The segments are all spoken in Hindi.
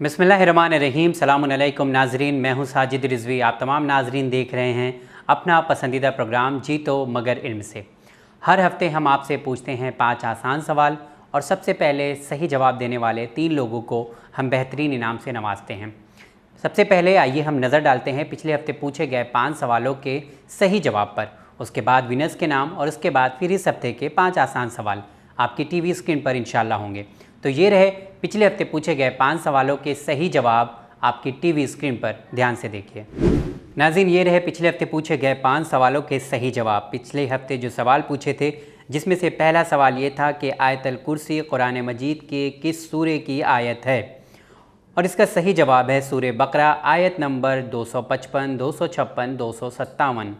बिस्मिल्लाहिर्रहमानिर्रहीम। सलामुन अलैकुम नाजरीन, मैं हूं साजिद रिजवी। आप तमाम नाजरीन देख रहे हैं अपना पसंदीदा प्रोग्राम जी तो मगर इल्म से। हर हफ्ते हम आपसे पूछते हैं 5 आसान सवाल और सबसे पहले सही जवाब देने वाले 3 लोगों को हम बेहतरीन इनाम से नवाजते हैं। सबसे पहले आइए हम नज़र डालते हैं पिछले हफ्ते पूछे गए 5 सवालों के सही जवाब पर। उसके बाद विनर्स के नाम और उसके बाद फिर इस हफ्ते के 5 आसान सवाल आपकी टीवी स्क्रीन पर इंशाल्लाह होंगे। तो ये रहे पिछले हफ्ते पूछे गए 5 सवालों के सही जवाब आपकी टीवी स्क्रीन पर, ध्यान से देखिए। नाज़रीन, ये रहे पिछले हफ्ते पूछे गए 5 सवालों के सही जवाब। पिछले हफ्ते जो सवाल पूछे थे, जिसमें से पहला सवाल ये था कि आयतुल कुर्सी कुरान मजीद के किस सूरे की आयत है, और इसका सही जवाब है सूरे बकरा आयत नंबर 255, 256, 257।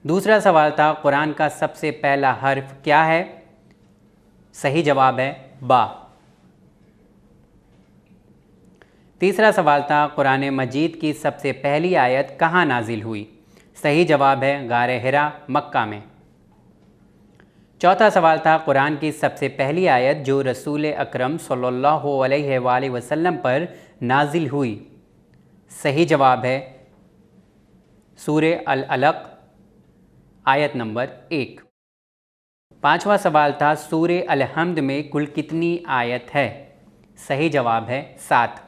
दूसरा सवाल था कुरान का सबसे पहला हर्फ क्या है, सही जवाब है बा। तीसरा सवाल था कुरान मजीद की सबसे पहली आयत कहाँ नाजिल हुई, सही जवाब है गारे हिरा, मक्का में। चौथा सवाल था कुरान की सबसे पहली आयत जो रसूल अकरम सल्लल्लाहु अलैहि वसल्लम पर नाजिल हुई, सही जवाब है सूरे अल अलक आयत नंबर 1। पांचवा सवाल था सूरे अल हम्द में कुल कितनी आयत है, सही जवाब है 7।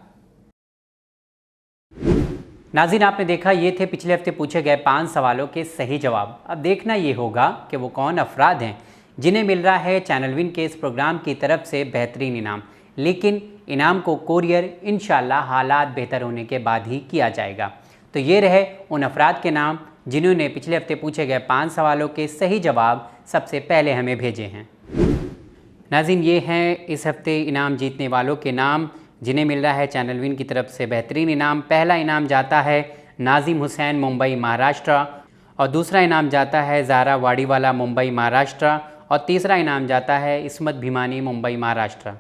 नाज़रीन, आपने देखा ये थे पिछले हफ्ते पूछे गए 5 सवालों के सही जवाब। अब देखना ये होगा कि वो कौन अफराद हैं जिन्हें मिल रहा है चैनल विन के इस प्रोग्राम की तरफ से बेहतरीन इनाम। लेकिन इनाम को कोरियर इंशाल्लाह हालात बेहतर होने के बाद ही किया जाएगा। तो ये रहे उन अफराद के नाम जिन्होंने पिछले हफ्ते पूछे गए 5 सवालों के सही जवाब सबसे पहले हमें भेजे हैं। नाज़रीन, ये हैं इस हफ्ते इनाम जीतने वालों के नाम जिन्हें मिल रहा है चैनल विन की तरफ से बेहतरीन इनाम। पहला इनाम जाता है नाजिम हुसैन, मुंबई महाराष्ट्र, और दूसरा इनाम जाता है ज़ारा वाड़ीवाला, मुंबई महाराष्ट्र, और तीसरा इनाम जाता है इस्मत भीमानी, मुंबई महाराष्ट्र।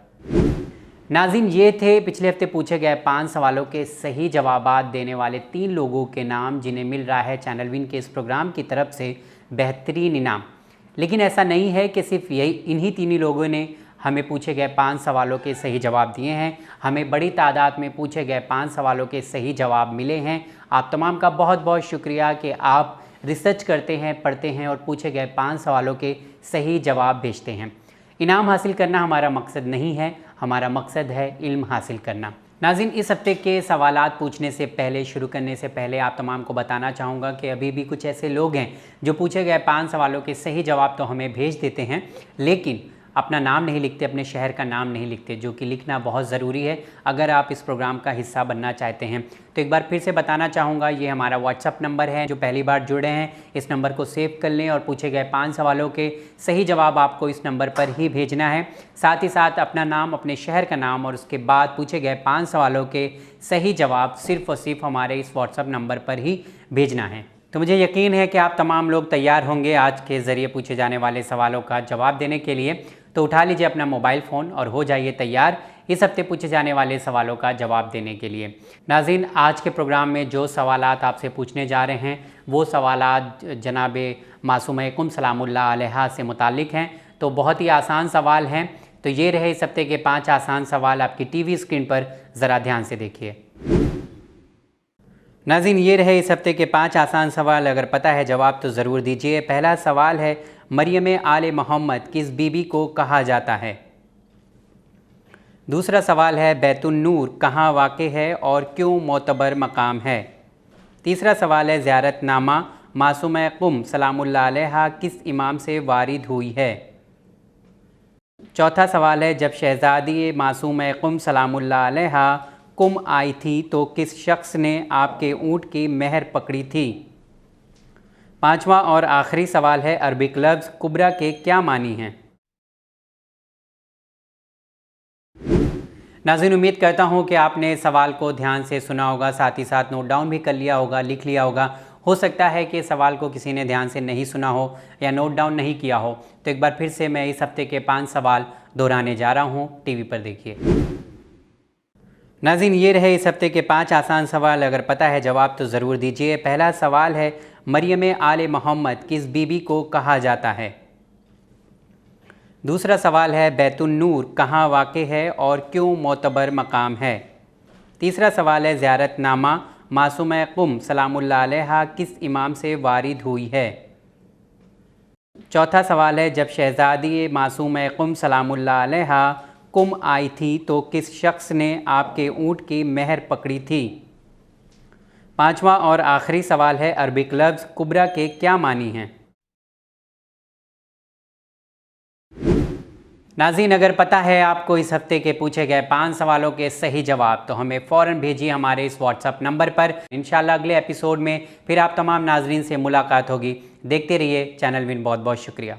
नाज़रीन, ये थे पिछले हफ्ते पूछे गए 5 सवालों के सही जवाबात देने वाले 3 लोगों के नाम जिन्हें मिल रहा है चैनल विन के इस प्रोग्राम की तरफ से बेहतरीन इनाम। लेकिन ऐसा नहीं है कि सिर्फ इन्हीं 3 लोगों ने हमें पूछे गए 5 सवालों के सही जवाब दिए हैं। हमें बड़ी तादाद में पूछे गए 5 सवालों के सही जवाब मिले हैं। आप तमाम का बहुत बहुत शुक्रिया कि आप रिसर्च करते हैं, पढ़ते हैं और पूछे गए 5 सवालों के सही जवाब भेजते हैं। इनाम हासिल करना हमारा मकसद नहीं है, हमारा मकसद है इल्म हासिल करना। नाज़रीन, इस हफ्ते के सवालात पूछने से पहले, शुरू करने से पहले आप तमाम को बताना चाहूँगा कि अभी भी कुछ ऐसे लोग हैं जो पूछे गए 5 सवालों के सही जवाब तो हमें भेज देते हैं, लेकिन अपना नाम नहीं लिखते, अपने शहर का नाम नहीं लिखते, जो कि लिखना बहुत ज़रूरी है अगर आप इस प्रोग्राम का हिस्सा बनना चाहते हैं। तो एक बार फिर से बताना चाहूँगा, ये हमारा व्हाट्सअप नंबर है। जो पहली बार जुड़े हैं इस नंबर को सेव कर लें और पूछे गए 5 सवालों के सही जवाब आपको इस नंबर पर ही भेजना है। साथ ही साथ अपना नाम, अपने शहर का नाम और उसके बाद पूछे गए 5 सवालों के सही जवाब सिर्फ़ और सिर्फ हमारे इस व्हाट्सअप नंबर पर ही भेजना है। तो मुझे यकीन है कि आप तमाम लोग तैयार होंगे आज के ज़रिए पूछे जाने वाले सवालों का जवाब देने के लिए। तो उठा लीजिए अपना मोबाइल फ़ोन और हो जाइए तैयार इस हफ्ते पूछे जाने वाले सवालों का जवाब देने के लिए। नाज़रीन, आज के प्रोग्राम में जो सवालात आपसे पूछने जा रहे हैं वो सवालात जनाब मासूमा कुम सलामुल्लाह अलैहा से मुताल्लिक़ हैं। तो बहुत ही आसान सवाल हैं। तो ये रहे इस हफ्ते के 5 आसान सवाल आपकी टीवी स्क्रीन पर, ज़रा ध्यान से देखिए। नाज़रीन, ये रहे इस हफ्ते के 5 आसान सवाल। अगर पता है जवाब तो ज़रूर दीजिए। पहला सवाल है मरियम आले मोहम्मद किस बीबी को कहा जाता है। दूसरा सवाल है बैतुन नूर कहाँ वाक़े है और क्यों मोतबर मकाम है। तीसरा सवाल है ज़ियारतनामा मासूमा कुम सलामुल्लाह अलैहा किस इमाम से वारिद हुई है। चौथा सवाल है जब शहज़ादी मासूमा कुम सलामुल्लाह अलैहा कुम आई थी तो किस शख्स ने आपके ऊँट की मेहर पकड़ी थी। पांचवा और आखिरी सवाल है अरबिक लफ्ज़ कुबरा के क्या मानी हैं। नाज़रीन, उम्मीद करता हूं कि आपने सवाल को ध्यान से सुना होगा, साथ ही साथ नोट डाउन भी कर लिया होगा, लिख लिया होगा। हो सकता है कि सवाल को किसी ने ध्यान से नहीं सुना हो या नोट डाउन नहीं किया हो। तो एक बार फिर से मैं इस हफ्ते के 5 सवाल दोहराने जा रहा हूं, टीवी पर देखिए। नाज़रीन, ये रहे इस हफ्ते के 5 आसान सवाल। अगर पता है जवाब तो ज़रूर दीजिए। पहला सवाल है मरियम आले मोहम्मद किस बीबी को कहा जाता है। दूसरा सवाल है बैतुन नूर कहाँ वाक़ है और क्यों मोतबर मकाम है। तीसरा सवाल है ज़ियारतनामा मासूम कुम सलामुल्लाह अलैहा किस इमाम से वारिद हुई है। चौथा सवाल है जब शहज़ादी मासूम कुम सलामुल्लाह अलैहा कुम आई थी तो किस शख्स ने आपके ऊँट की मेहर पकड़ी थी। पांचवा और आखिरी सवाल है अरबिक लफ्ज़ कुबरा के क्या मानी हैं। नाज़रीन, अगर पता है आपको इस हफ्ते के पूछे गए 5 सवालों के सही जवाब तो हमें फ़ौरन भेजिए हमारे इस व्हाट्सएप नंबर पर। इंशाल्लाह अगले एपिसोड में फिर आप तमाम नाज़रीन से मुलाकात होगी। देखते रहिए चैनल विन। बहुत बहुत शुक्रिया।